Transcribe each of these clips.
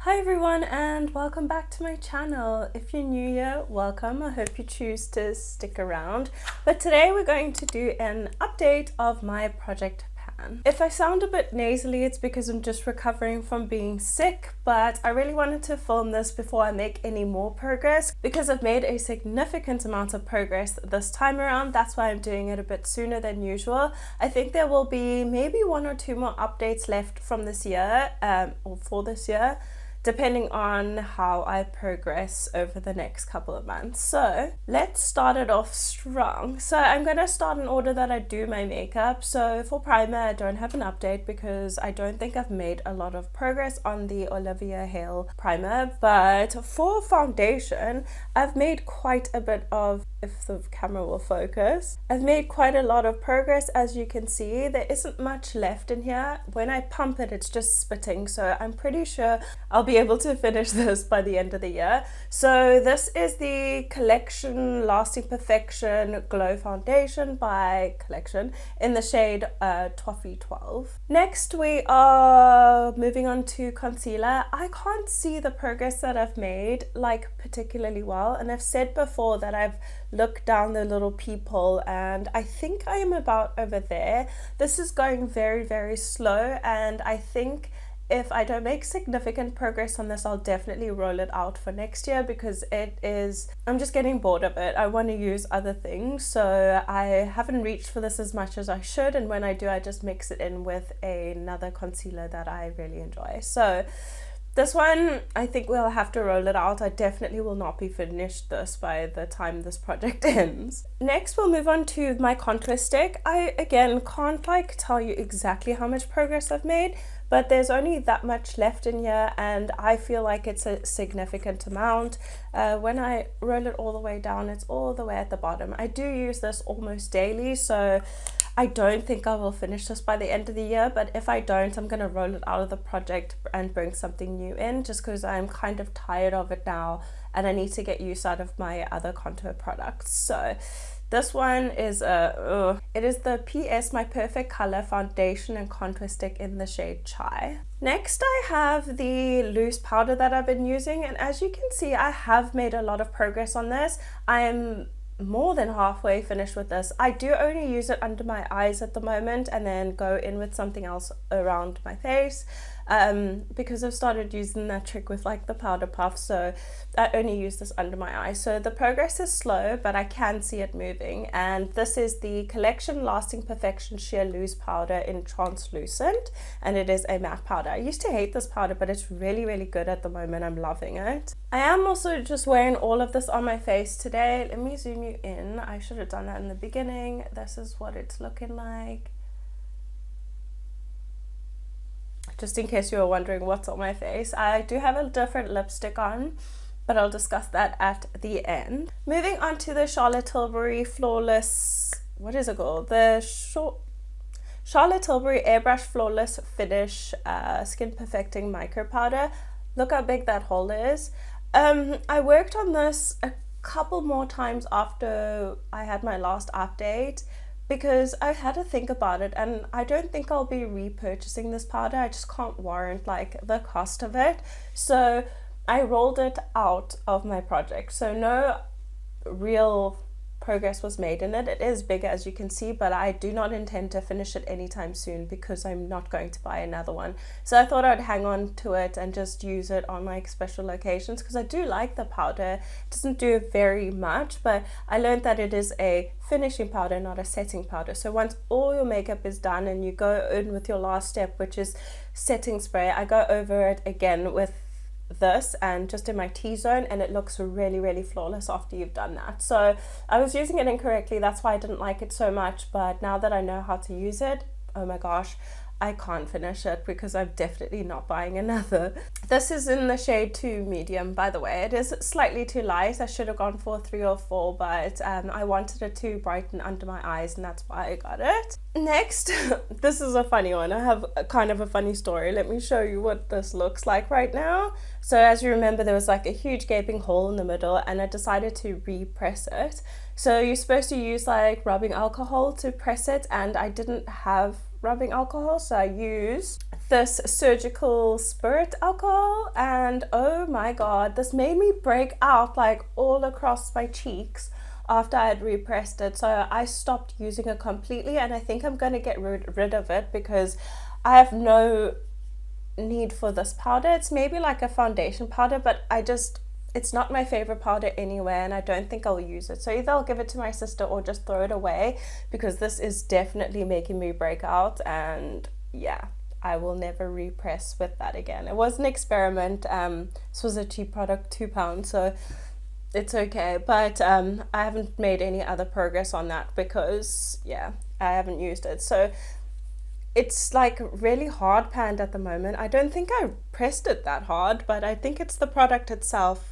Hi everyone and welcome back to my channel. If you're new here, welcome. I hope you choose to stick around. But today we're going to do an update of my project pan. If I sound a bit nasally, it's because I'm just recovering from being sick, but I really wanted to film this before I make any more progress because I've made a significant amount of progress this time around. That's why I'm doing it a bit sooner than usual. I think there will be maybe 1 or 2 more updates left from this year, or for this year, depending on how I progress over the next couple of months. So let's start it off strong. So I'm going to start in order that I do my makeup. So for primer, I don't have an update because I don't think I've made a lot of progress on the Olivia Hale primer. But for foundation, I've made quite a bit of, if the camera will focus, I've made quite a lot of progress. As you can see, there isn't much left in here. When I pump it, it's just spitting. So I'm pretty sure I'll be able to finish this by the end of the year. So this is the Collection Lasting Perfection Glow Foundation by Collection in the shade Toffee 12. Next we are moving on to concealer. I can't see the progress that I've made like particularly well, and I've said before that I've looked down the little peephole and I think I am about over there. This is going very, very slow, and I think if I don't make significant progress on this, I'll definitely roll it out for next year because I'm just getting bored of it. I want to use other things, so I haven't reached for this as much as I should, and when I do, I just mix it in with another concealer that I really enjoy. So this one, I think we'll have to roll it out. I definitely will not be finished this by the time this project ends. Next, we'll move on to my contour stick. I, again, can't tell you exactly how much progress I've made, but there's only that much left in here, and I feel like it's a significant amount. When I roll it all the way down, it's all the way at the bottom. I do use this almost daily, so I don't think I will finish this by the end of the year, but if I don't, I'm going to roll it out of the project and bring something new in, just because I'm kind of tired of it now and I need to get use out of my other contour products. So this one is it is the PS My Perfect Color Foundation and Contour Stick in the shade Chai. Next, I have the loose powder that I've been using, and as you can see, I have made a lot of progress on this. I am more than halfway finished with this. I do only use it under my eyes at the moment and then go in with something else around my face, because I've started using that trick with like the powder puff, so I only use this under my eyes. So the progress is slow, but I can see it moving, and this is the Collection Lasting Perfection Sheer Loose Powder in Translucent, and it is a matte powder. I used to hate this powder, but it's really, really good at the moment. I'm loving it. I am also just wearing all of this on my face today. Let me zoom you in. I should have done that in the beginning. This is what it's looking like. Just in case you were wondering what's on my face, I do have a different lipstick on, but I'll discuss that at the end. Moving on to the Charlotte Tilbury Flawless, what is it called? The Charlotte Tilbury Airbrush Flawless Finish Skin Perfecting Micro Powder. Look how big that hole is. I worked on this a couple more times after I had my last update, because I had to think about it, and I don't think I'll be repurchasing this powder. I just can't warrant like the cost of it. So I rolled it out of my project. So no real progress was made in it. It is big, as you can see, but I do not intend to finish it anytime soon because I'm not going to buy another one. So I thought I'd hang on to it and just use it on like special occasions, because I do like the powder. It doesn't do very much, but I learned that it is a finishing powder, not a setting powder. So once all your makeup is done and you go in with your last step, which is setting spray, I go over it again with this and just in my T-zone, and it looks really, really flawless after you've done that. So I was using it incorrectly, that's why I didn't like it so much, but now that I know how to use it, oh my gosh, I can't finish it because I'm definitely not buying another. This is in the shade 2 medium, by the way. It is slightly too light. I should have gone for 3 or 4, but I wanted it to brighten under my eyes, and that's why I got it. Next, this is a funny one. I have kind of a funny story. Let me show you what this looks like right now. So as you remember, there was like a huge gaping hole in the middle, and I decided to repress it. So you're supposed to use like rubbing alcohol to press it, and I didn't have rubbing alcohol, so I used this Surgical Spirit alcohol, and oh my god, this made me break out like all across my cheeks after I had repressed it. So I stopped using it completely, and I think I'm going to get rid of it because I have no need for this powder. It's maybe like a foundation powder, but it's not my favorite powder anyway, and I don't think I'll use it. So either I'll give it to my sister or just throw it away, because this is definitely making me break out, and yeah, I will never repress with that again. It was an experiment. This was a cheap product, £2, so it's okay, but I haven't made any other progress on that because yeah, I haven't used it. So it's like really hard panned at the moment. I don't think I pressed it that hard, but I think it's the product itself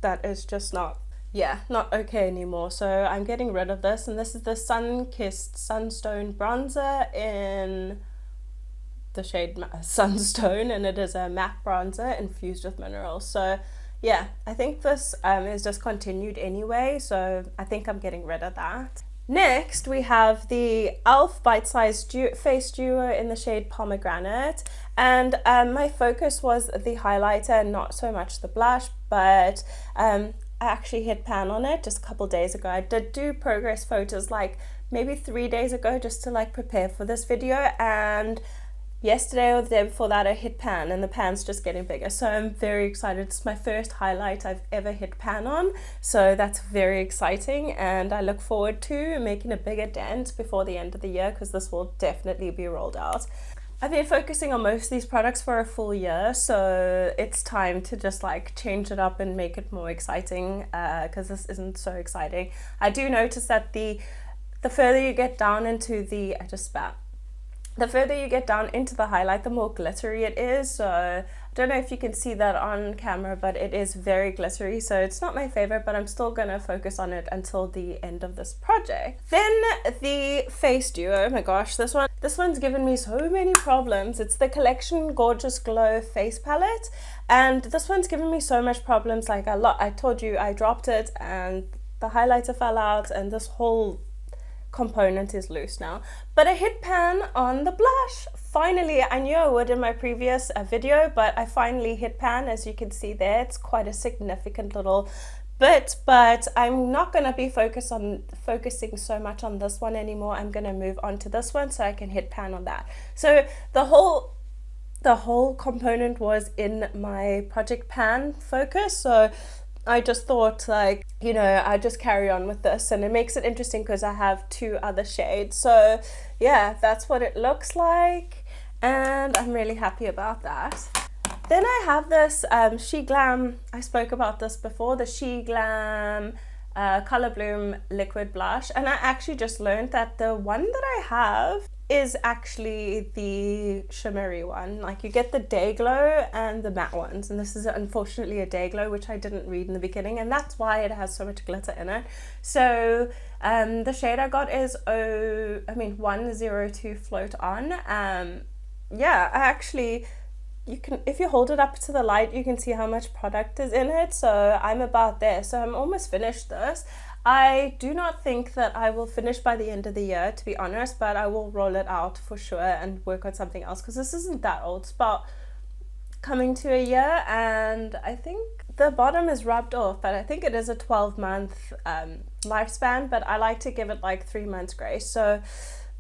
that is just not okay anymore. So I'm getting rid of this, and this is the Sun-Kissed Sunstone bronzer in the shade Sunstone, and it is a matte bronzer infused with minerals. So yeah, I think this is discontinued anyway, so I think I'm getting rid of that. Next, we have the e.l.f. Bite Size Face Duo in the shade Pomegranate, and my focus was the highlighter and not so much the blush, but I actually hit pan on it just a couple days ago. I did do progress photos like maybe 3 days ago just to like prepare for this video, and yesterday or the day before that I hit pan, and the pan's just getting bigger, so I'm very excited. It's my first highlight I've ever hit pan on, so that's very exciting, and I look forward to making a bigger dent before the end of the year, because this will definitely be rolled out. I've been focusing on most of these products for a full year, so it's time to just like change it up and make it more exciting, because this isn't so exciting. I do notice that the further you get down into the the further you get down into the highlight, the more glittery it is. So I don't know if you can see that on camera, but it is very glittery. So it's not my favorite, but I'm still gonna focus on it until the end of this project. Then the face duo, oh my gosh, this one's given me so many problems. It's the Collection Gorgeous Glow face palette, and this one's given me so much problems. Like I told you, I dropped it and the highlighter fell out, and this whole component is loose now. But I hit pan on the blush. Finally, I knew I would in my previous video, but I finally hit pan. As you can see there, it's quite a significant little bit, but I'm not going to be focusing so much on this one anymore. I'm going to move on to this one so I can hit pan on that. So the whole component was in my project pan focus, so I just thought, like, you know, I just carry on with this, and it makes it interesting because I have 2 other shades. So yeah, that's what it looks like, and I'm really happy about that. Then I have this She Glam, I spoke about this before, the She Glam Color Bloom liquid blush, and I actually just learned that the one that I have is actually the shimmery one. Like, you get the day glow and the matte ones, and this is unfortunately a day glow, which I didn't read in the beginning, and that's why it has so much glitter in it. So the shade I got is 102 Float On. Yeah, I actually, you can, if you hold it up to the light, you can see how much product is in it. So I'm about there, so I'm almost finished this. I do not think that I will finish by the end of the year, to be honest, but I will roll it out for sure and work on something else, because this isn't that old. It's about coming to a year, and I think the bottom is rubbed off, but I think it is a 12-month lifespan, but I like to give it like 3 months grace. So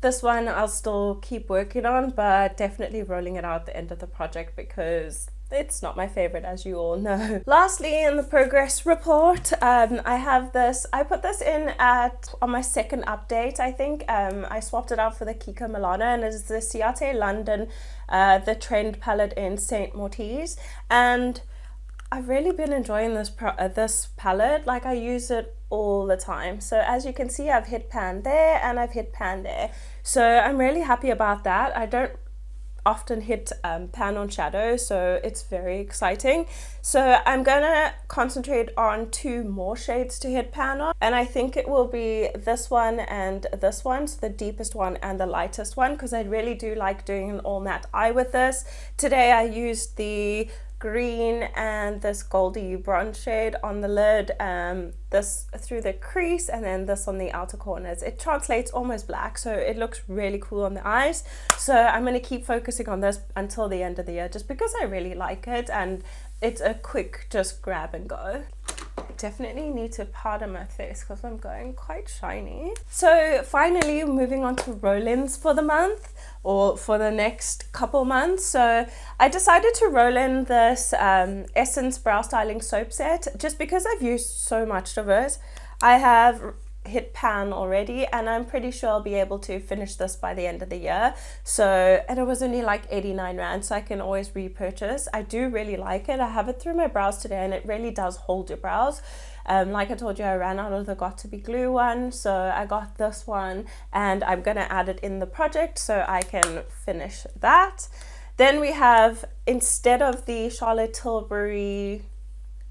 this one I'll still keep working on, but definitely rolling it out at the end of the project, because it's not my favorite, as you all know. Lastly, in the progress report, I have this. I put this in on my second update, I think. I swapped it out for the Kiko Milano, and it's the Ciate London, the Trend palette in St. Moritz, and I've really been enjoying this palette. Like, I use it all the time. So as you can see, I've hit pan there and I've hit pan there. So I'm really happy about that. I don't often hit pan on shadow, so it's very exciting. So I'm gonna concentrate on 2 more shades to hit pan on, and I think it will be this one and this one, so the deepest one and the lightest one, because I really do like doing an all matte eye with this. Today I used the green and this goldy bronze shade on the lid, this through the crease, and then this on the outer corners. It translates almost black, so it looks really cool on the eyes. So I'm going to keep focusing on this until the end of the year, just because I really like it and it's a quick just grab and go. Definitely need to powder my face because I'm going quite shiny. So finally, moving on to roll-ins for the month, or for the next couple months. So I decided to roll in this Essence Brow Styling Soap Set just because I've used so much of it. I have hit pan already and I'm pretty sure I'll be able to finish this by the end of the year. So, and it was only like 89 rand, so I can always repurchase. I do really like it. I have it through my brows today and it really does hold your brows. Like I told you, I ran out of the Got2b glue one, so I got this one and I'm gonna add it in the project so I can finish that. Then we have, instead of the Charlotte Tilbury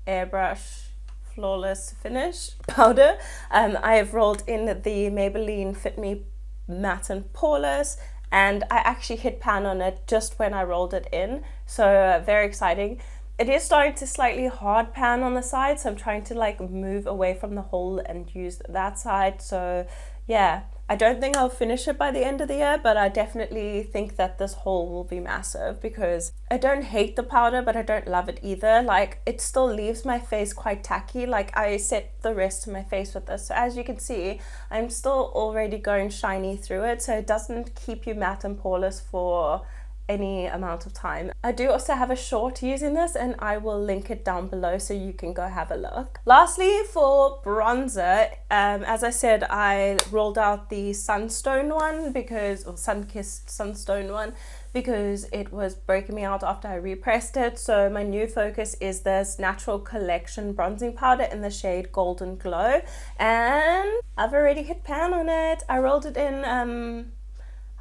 Airbrush Flawless Finish powder, I have rolled in the Maybelline Fit Me Matte and Poreless, and I actually hit pan on it just when I rolled it in, so very exciting. It is starting to slightly hard pan on the side, so I'm trying to like move away from the hole and use that side. So yeah, I don't think I'll finish it by the end of the year, but I definitely think that this haul will be massive because I don't hate the powder, but I don't love it either. Like, it still leaves my face quite tacky. Like, I set the rest of my face with this. So as you can see, I'm still already going shiny through it. So it doesn't keep you matte and poreless for any amount of time. I do also have a short using this and I will link it down below so you can go have a look. Lastly, for bronzer, as I said, I rolled out the Sunstone one because, or Sun-Kissed Sunstone one, because it was breaking me out after I repressed it. So my new focus is this Natural Collection bronzing powder in the shade Golden Glow, and I've already hit pan on it. I rolled it in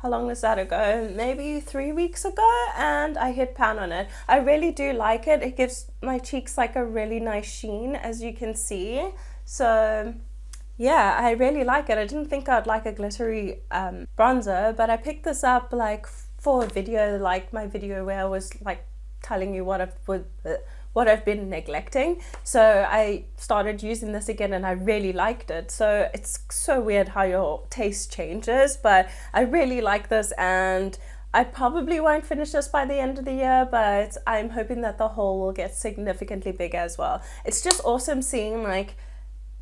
how long was that ago? Maybe 3 weeks ago, and I hit pan on it. I really do like it. It gives my cheeks like a really nice sheen, as you can see. So yeah, I really like it. I didn't think I'd like a glittery bronzer, but I picked this up like for a video, like my video where I was like telling you what I've been neglecting. So I started using this again and I really liked it. So it's so weird how your taste changes, but I really like this, and I probably won't finish this by the end of the year, but I'm hoping that the haul will get significantly bigger as well. It's just awesome seeing like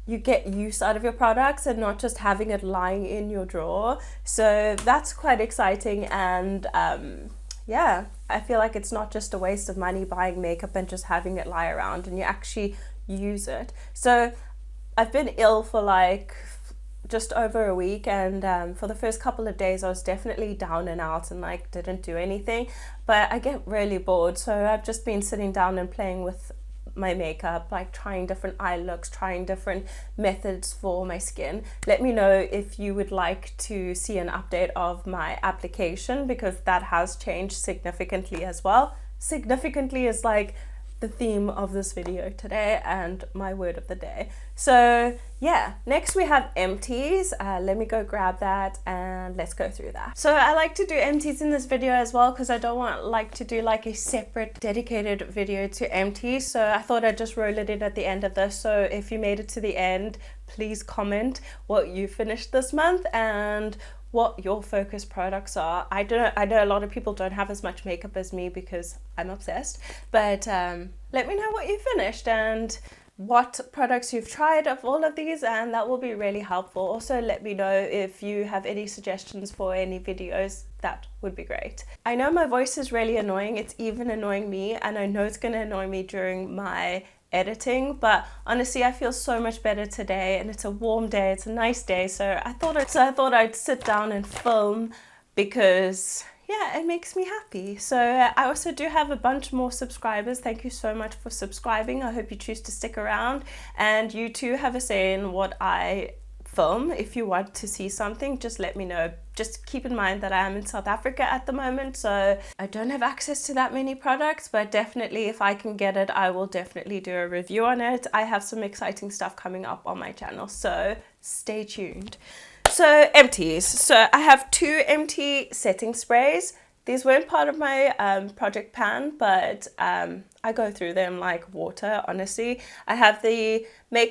you get use out of your products and not just having it lying in your drawer. So that's quite exciting, and yeah, I feel like it's not just a waste of money buying makeup and just having it lie around, and you actually use it. So I've been ill for like just over a week, and for the first couple of days I was definitely down and out and like didn't do anything, but I get really bored, so I've just been sitting down and playing with my makeup, like trying different eye looks, trying different methods for my skin. Let me know if you would like to see an update of my application, because that has changed significantly as well. Significantly is like the theme of this video today and my word of the day. So yeah, next we have empties. Let me go grab that and let's go through that. So I like to do empties in this video as well because I don't want like to do like a separate dedicated video to empties. So I thought I'd just roll it in at the end of this. So if you made it to the end, please comment what you finished this month and what your focus products are. I know a lot of people don't have as much makeup as me because I'm obsessed, but let me know what you finished and what products you've tried of all of these, and that will be really helpful. Also, let me know if you have any suggestions for any videos. That would be great. I know my voice is really annoying. It's even annoying me, and I know it's going to annoy me during my editing, but honestly I feel so much better today, and it's a warm day, it's a nice day, so I thought I'd sit down and film because yeah, it makes me happy. So I also do have a bunch more subscribers. Thank you so much for subscribing. I hope you choose to stick around, and you too have a say in what I film. If you want to see something, just let me know. Just keep in mind that I am in South Africa at the moment, so I don't have access to that many products, but definitely if I can get it, I will definitely do a review on it. I have some exciting stuff coming up on my channel, so stay tuned. So empties. So I have 2 empty setting sprays. These weren't part of my project pan, but I go through them like water, honestly. I have the MUA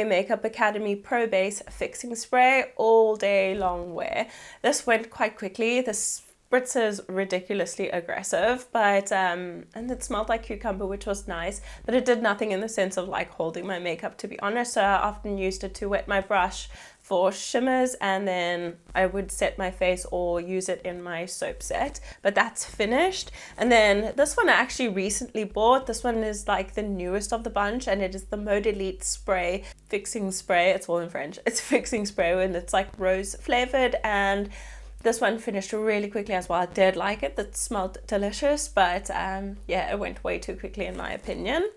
Makeup Academy Pro Base Fixing Spray all day long wear. This went quite quickly. The spritzer is ridiculously aggressive, but and it smelled like cucumber, which was nice, but it did nothing in the sense of like holding my makeup, to be honest. So I often used it to wet my brush for shimmers, and then I would set my face or use it in my soap set. But that's finished. And then this one I actually recently bought. This one is like the newest of the bunch, and it is the Mode Elite Spray Fixing Spray. It's all in French. It's fixing spray, and it's like rose flavored, and this one finished really quickly as well. I did like it. It smelled delicious, but yeah, it went way too quickly in my opinion.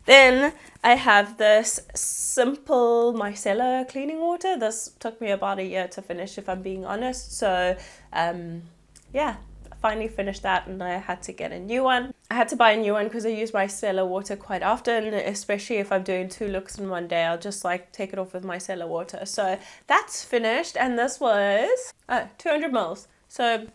Then I have this simple micellar cleaning water. This took me about a year to finish, if I'm being honest. So yeah, I finally finished that, and I had to get a new one. I had to buy a new one because I use micellar water quite often, especially if I'm doing 2 looks in one day. I'll just like take it off with micellar water. So that's finished, and this was 200 mils. So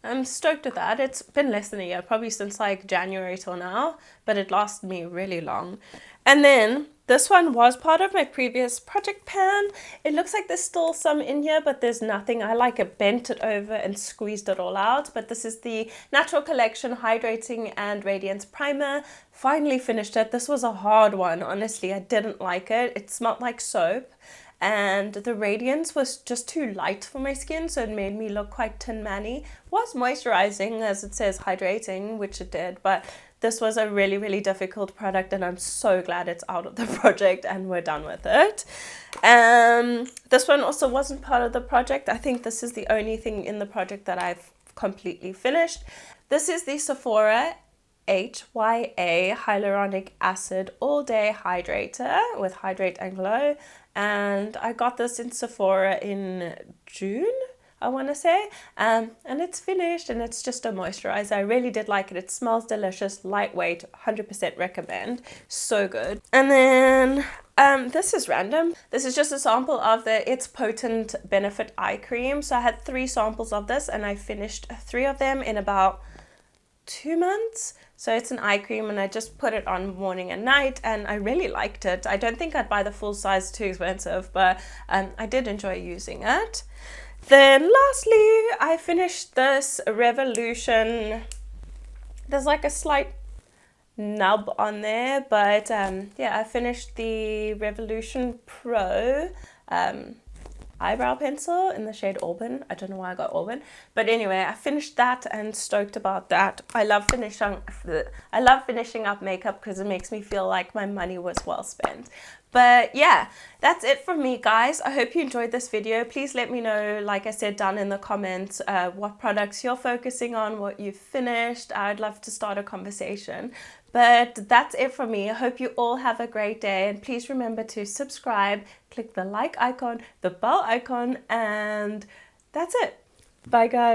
I'm stoked with that. It's been less than a year, probably since like January till now, but it lasted me really long. And then this one was part of my previous project pan. It looks like there's still some in here, but there's nothing. I like bent it over and squeezed it all out. But this is the Natural Collection Hydrating and Radiance Primer. Finally finished it. This was a hard one, honestly. I didn't like it. It smelled like soap, and the radiance was just too light for my skin, so it made me look quite Tin Man-y. Was moisturizing, as it says hydrating, which it did, but this was a really, really difficult product, and I'm so glad it's out of the project and we're done with it. This one also wasn't part of the project. I think this is the only thing in the project that I've completely finished. This is the Sephora HYA Hyaluronic Acid All Day Hydrator with Hydrate and Glow, and I got this in Sephora in June, I want to say, and it's finished, and it's just a moisturizer. I really did like it. It smells delicious, lightweight, 100% recommend. So good. And then this is random. This is just a sample of the It's Potent Benefit Eye Cream. So I had 3 samples of this, and I finished 3 of them in about 2 months. So it's an eye cream, and I just put it on morning and night, and I really liked it. I don't think I'd buy the full size, too expensive, but I did enjoy using it. Then lastly, I finished this Revolution. There's like a slight nub on there, but yeah, I finished the Revolution Pro eyebrow pencil in the shade Auburn. I don't know why I got Auburn, but anyway, I finished that and stoked about that. I love finishing up makeup because it makes me feel like my money was well spent. But yeah, that's it from me, guys. I hope you enjoyed this video. Please let me know, like I said, down in the comments, what products you're focusing on, what you've finished. I'd love to start a conversation. But that's it from me. I hope you all have a great day, and please remember to subscribe, click the like icon, the bell icon, and that's it. Bye, guys.